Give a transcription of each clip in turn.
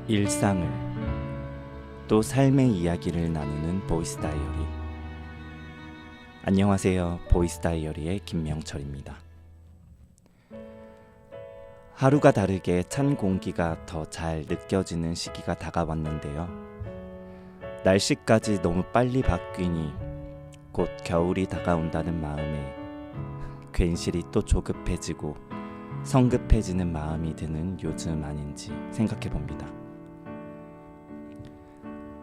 일상을 또 삶의 이야기를 나누는 보이스 다이어리. 안녕하세요. 보이스 다이어리의 김명철입니다. 하루가 다르게 찬 공기가 더 잘 느껴지는 시기가 다가왔는데요. 날씨까지 너무 빨리 바뀌니 곧 겨울이 다가온다는 마음에 괜시리 또 조급해지고 성급해지는 마음이 드는 요즘 아닌지 생각해 봅니다.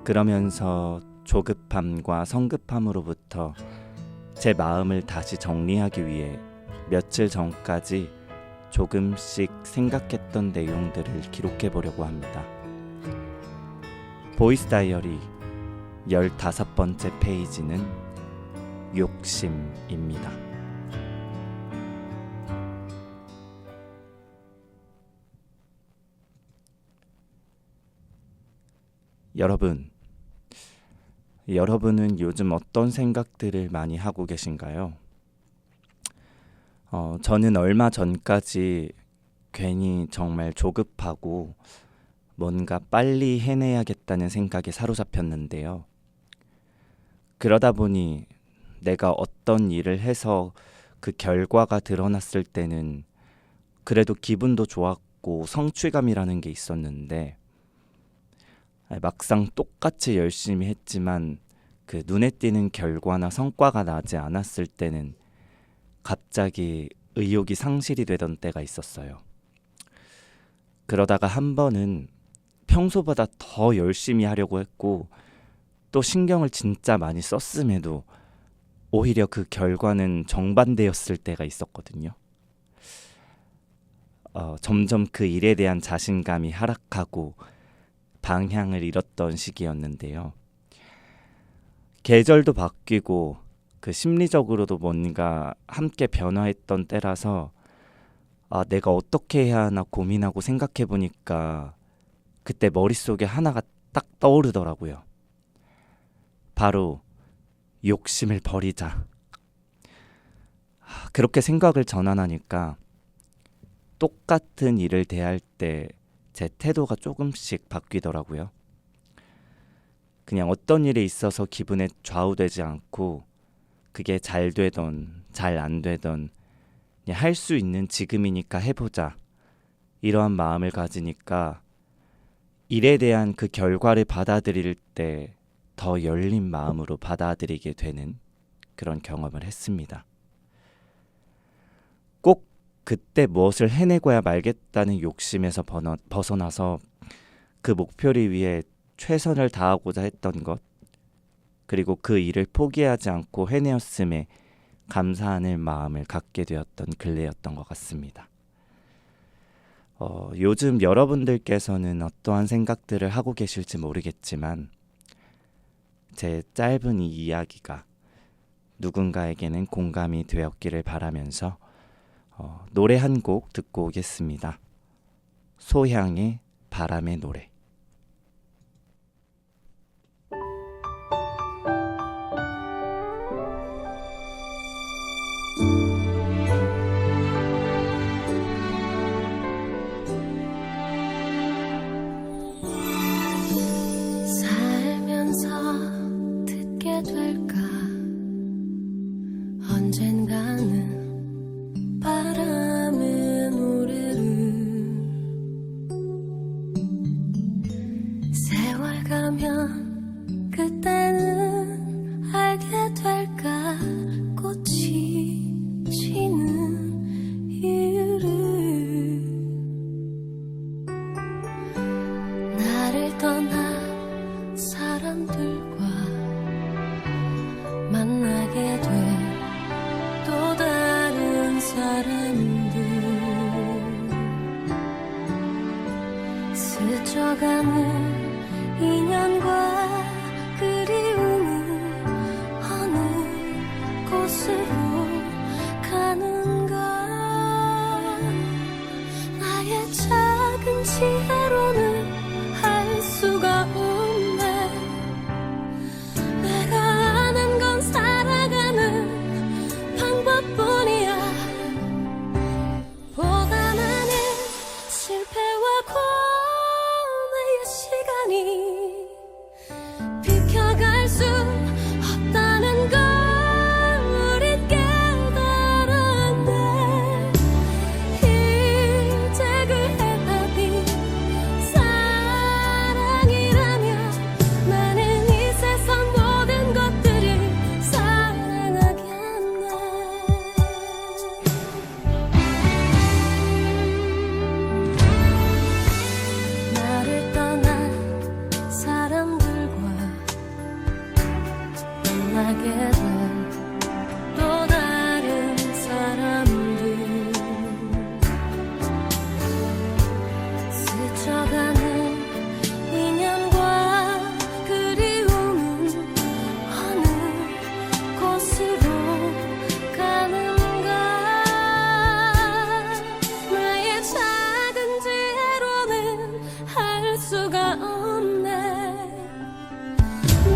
그러면서 조급함과 성급함으로부터 제 마음을 다시 정리하기 위해 며칠 전까지 조금씩 생각했던 내용들을 기록해 보려고 합니다. 보이스 다이어리 15번째 페이지는 욕심입니다. 여러분은 요즘 어떤 생각들을 많이 하고 계신가요? 저는 얼마 전까지 괜히 정말 조급하고 뭔가 빨리 해내야겠다는 생각에 사로잡혔는데요. 그러다 보니 내가 어떤 일을 해서 그 결과가 드러났을 때는 그래도 기분도 좋았고 성취감이라는 게 있었는데, 막상 똑같이 열심히 했지만 그 눈에 띄는 결과나 성과가 나지 않았을 때는 갑자기 의욕이 상실이 되던 때가 있었어요. 그러다가 한 번은 평소보다 더 열심히 하려고 했고 또 신경을 진짜 많이 썼음에도 오히려 그 결과는 정반대였을 때가 있었거든요. 점점 그 일에 대한 자신감이 하락하고 방향을 잃었던 시기였는데요. 계절도 바뀌고 그 심리적으로도 뭔가 함께 변화했던 때라서 내가 어떻게 해야 하나 고민하고 생각해 보니까 그때 머릿속에 하나가 딱 떠오르더라고요. 바로 욕심을 버리자. 그렇게 생각을 전환하니까 똑같은 일을 대할 때 제 태도가 조금씩 바뀌더라고요. 그냥 어떤 일에 있어서 기분에 좌우되지 않고 그게 잘 되던 잘 안 되던 할 수 있는 지금이니까 해보자, 이러한 마음을 가지니까 일에 대한 그 결과를 받아들일 때 더 열린 마음으로 받아들이게 되는 그런 경험을 했습니다. 꼭 그때 무엇을 해내고야 말겠다는 욕심에서 벗어나서 그 목표를 위해 최선을 다하고자 했던 것, 그리고 그 일을 포기하지 않고 해내었음에 감사하는 마음을 갖게 되었던 근래였던 것 같습니다. 요즘 여러분들께서는 어떠한 생각들을 하고 계실지 모르겠지만 제 짧은 이 이야기가 누군가에게는 공감이 되었기를 바라면서 노래 한 곡 듣고 오겠습니다. 소향의 바람의 노래. 살면서 듣게 될까 언젠가는 바람의 노래를 세월 가면 그때는 알게 될까 꽃이 지는 이유를 나를 떠난 사람들과 만나게 돼 또 다른 사람들 스쳐가는 인연과 그리움은 어느 곳으로 가는가. 나의 작은 지혜로는 할 수가 없네. 내가 아는 건 살아가는 방법뿐이야. 보다 많은 실패와 고뇌의 수가 없네.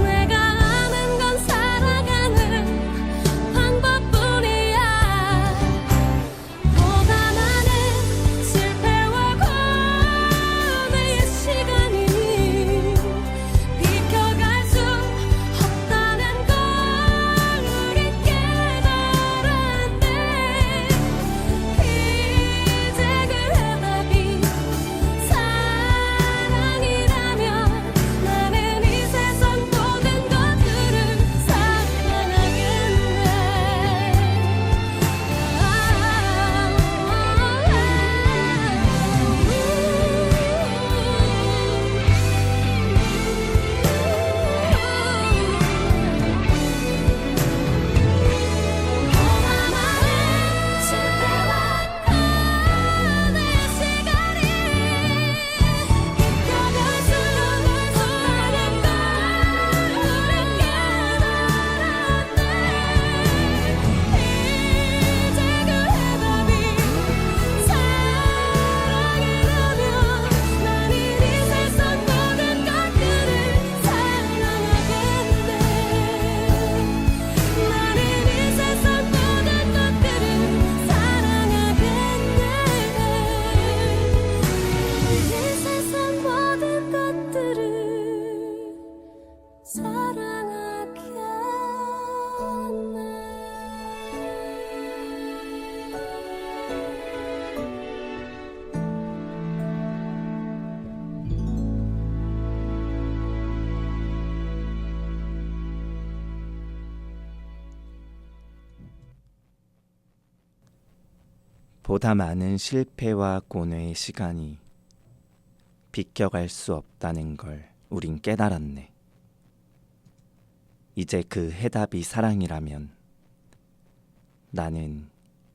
내가 아는 건 살아가는 방법뿐이야. 보다 많은 실패와 고뇌의 시간이 비켜갈 수 없다는 걸 우린 깨달았네. 이제 그 해답이 사랑이라면 나는 이 세상 모든 것들을 보다 많은 실패와 고뇌의 시간이 비껴갈 수 없다는 걸 우린 깨달았네. 이제 그 해답이 사랑이라면 나는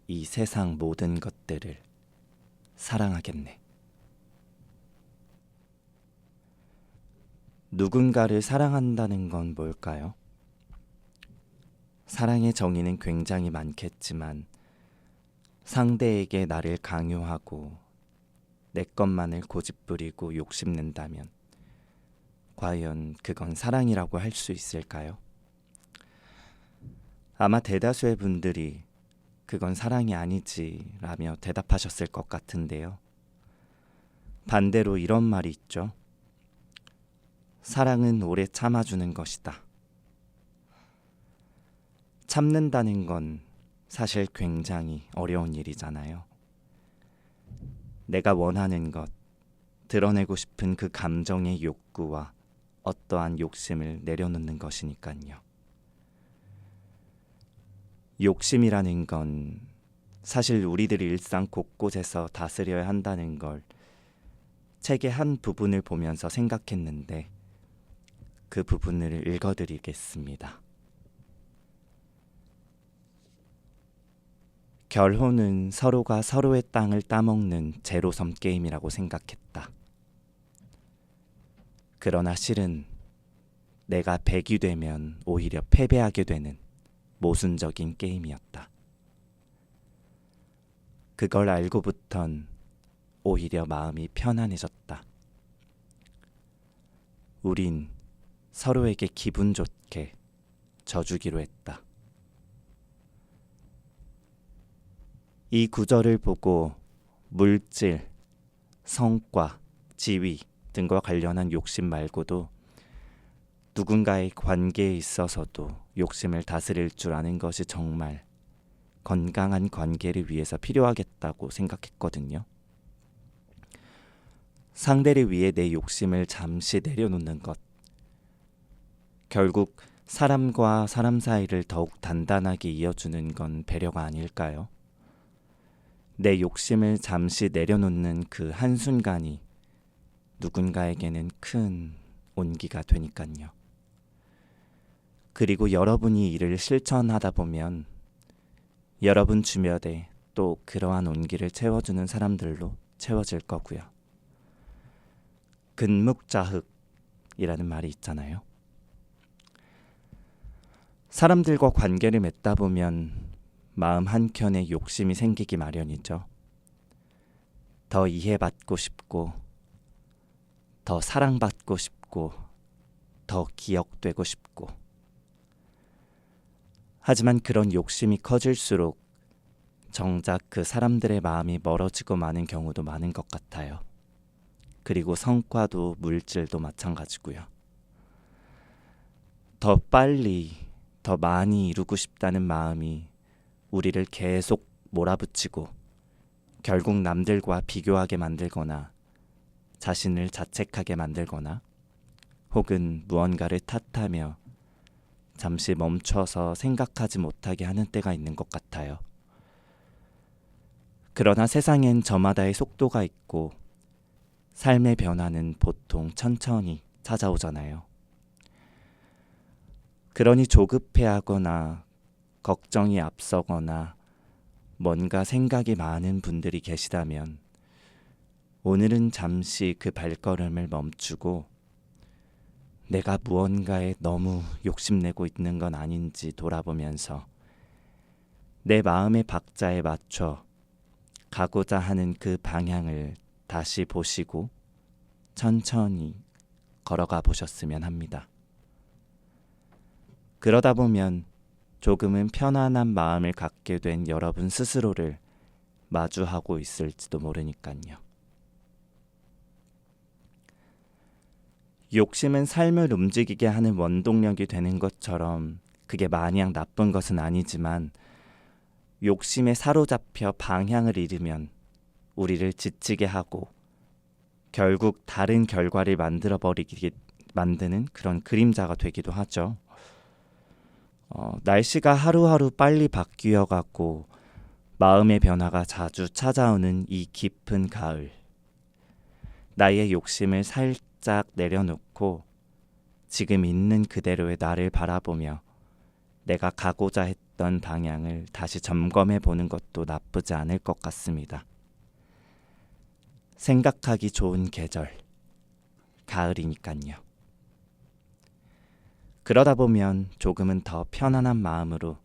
이 세상 모든 것들을 사랑하겠네. 누군가를 사랑한다는 건 뭘까요? 사랑의 정의는 굉장히 많겠지만 상대에게 나를 강요하고 내 것만을 고집부리고 욕심낸다면 과연 그건 사랑이라고 할 수 있을까요? 아마 대다수의 분들이 그건 사랑이 아니지 라며 대답하셨을 것 같은데요. 반대로 이런 말이 있죠. 사랑은 오래 참아주는 것이다. 참는다는 건 사실 굉장히 어려운 일이잖아요. 내가 원하는 것, 드러내고 싶은 그 감정의 욕구와 어떠한 욕심을 내려놓는 것이니까요. 욕심이라는 건 사실 우리들이 일상 곳곳에서 다스려야 한다는 걸 책의 한 부분을 보면서 생각했는데 그 부분을 읽어드리겠습니다. 결혼은 서로가 서로의 땅을 따먹는 제로섬 게임이라고 생각했다. 그러나 실은 내가 100이 되면 오히려 패배하게 되는 모순적인 게임이었다. 그걸 알고부턴 오히려 마음이 편안해졌다. 우린 서로에게 기분 좋게 져주기로 했다. 이 구절을 보고 물질, 성과, 지위 등과 관련한 욕심 말고도 누군가의 관계에 있어서도 욕심을 다스릴 줄 아는 것이 정말 건강한 관계를 위해서 필요하겠다고 생각했거든요. 상대를 위해 내 욕심을 잠시 내려놓는 것. 결국 사람과 사람 사이를 더욱 단단하게 이어주는 건 배려가 아닐까요? 내 욕심을 잠시 내려놓는 그 한순간이 누군가에게는 큰 온기가 되니까요. 그리고 여러분이 이를 실천하다 보면 여러분 주변에 또 그러한 온기를 채워주는 사람들로 채워질 거고요. 근묵자흑이라는 말이 있잖아요. 사람들과 관계를 맺다 보면 마음 한켠에 욕심이 생기기 마련이죠. 더 이해받고 싶고 더 사랑받고 싶고 더 기억되고 싶고. 하지만 그런 욕심이 커질수록 정작 그 사람들의 마음이 멀어지고 마는 경우도 많은 것 같아요. 그리고 성과도 물질도 마찬가지고요. 더 빨리, 더 많이 이루고 싶다는 마음이 우리를 계속 몰아붙이고 결국 남들과 비교하게 만들거나 자신을 자책하게 만들거나 혹은 무언가를 탓하며 잠시 멈춰서 생각하지 못하게 하는 때가 있는 것 같아요. 그러나 세상엔 저마다의 속도가 있고 삶의 변화는 보통 천천히 찾아오잖아요. 그러니 조급해하거나 걱정이 앞서거나 뭔가 생각이 많은 분들이 계시다면 오늘은 잠시 그 발걸음을 멈추고 내가 무언가에 너무 욕심내고 있는 건 아닌지 돌아보면서 내 마음의 박자에 맞춰 가고자 하는 그 방향을 다시 보시고 천천히 걸어가 보셨으면 합니다. 그러다 보면 조금은 편안한 마음을 갖게 된 여러분 스스로를 마주하고 있을지도 모르니까요. 욕심은 삶을 움직이게 하는 원동력이 되는 것처럼 그게 마냥 나쁜 것은 아니지만 욕심에 사로잡혀 방향을 잃으면 우리를 지치게 하고 결국 다른 결과를 만드는 그런 그림자가 되기도 하죠. 날씨가 하루하루 빨리 바뀌어가고 마음의 변화가 자주 찾아오는 이 깊은 가을, 나의 욕심을 살짝 내려놓고 지금 있는 그대로의 나를 바라보며 내가 가고자 했던 방향을 다시 점검해 보는 것도 나쁘지 않을 것 같습니다. 생각하기 좋은 계절, 가을이니까요. 그러다 보면 조금은 더 편안한 마음으로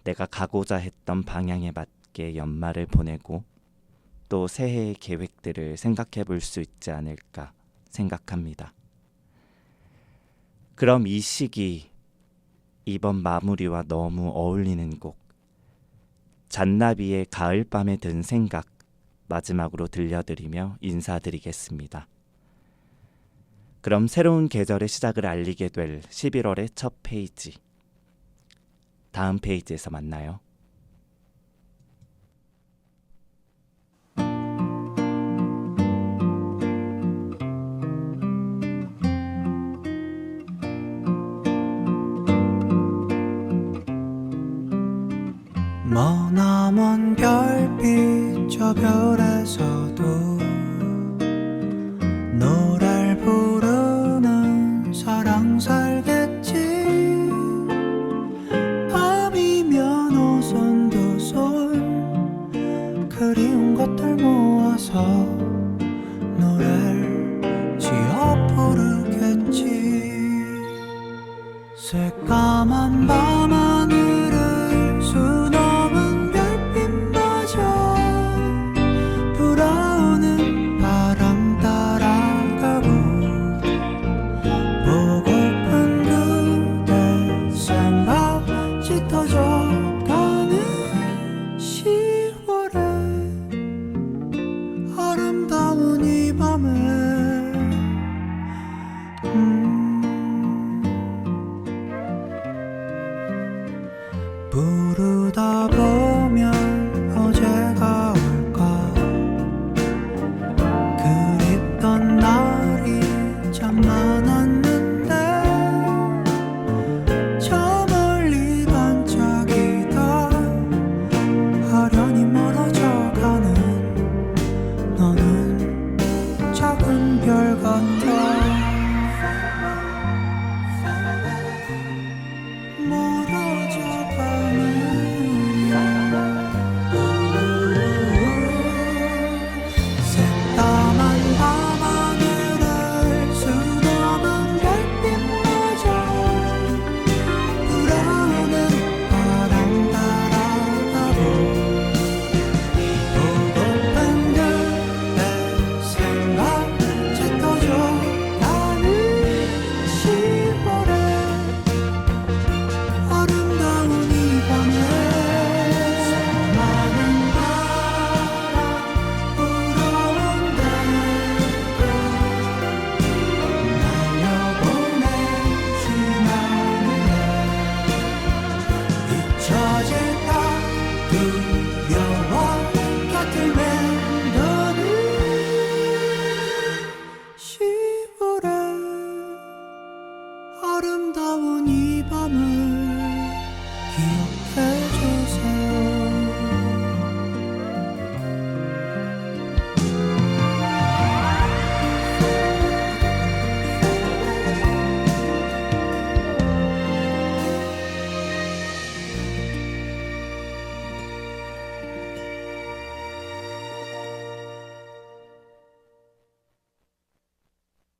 내가 가고자 했던 방향에 맞게 연말을 보내고 또 새해의 계획들을 생각해 볼 수 있지 않을까 생각합니다. 그럼 이 시기, 이번 마무리와 너무 어울리는 곡, 잔나비의 가을밤에 든 생각 마지막으로 들려드리며 인사드리겠습니다. 그럼 새로운 계절의 시작을 알리게 될 11월의 첫 페이지, 다음 페이지에서 만나요. 머나먼 별빛 저 별에서도 노래를 부르는 사랑 살겠지. 밤이면 오손도손 그리운 것들 모아서 노래를 지어 부르겠지. 새까만 밤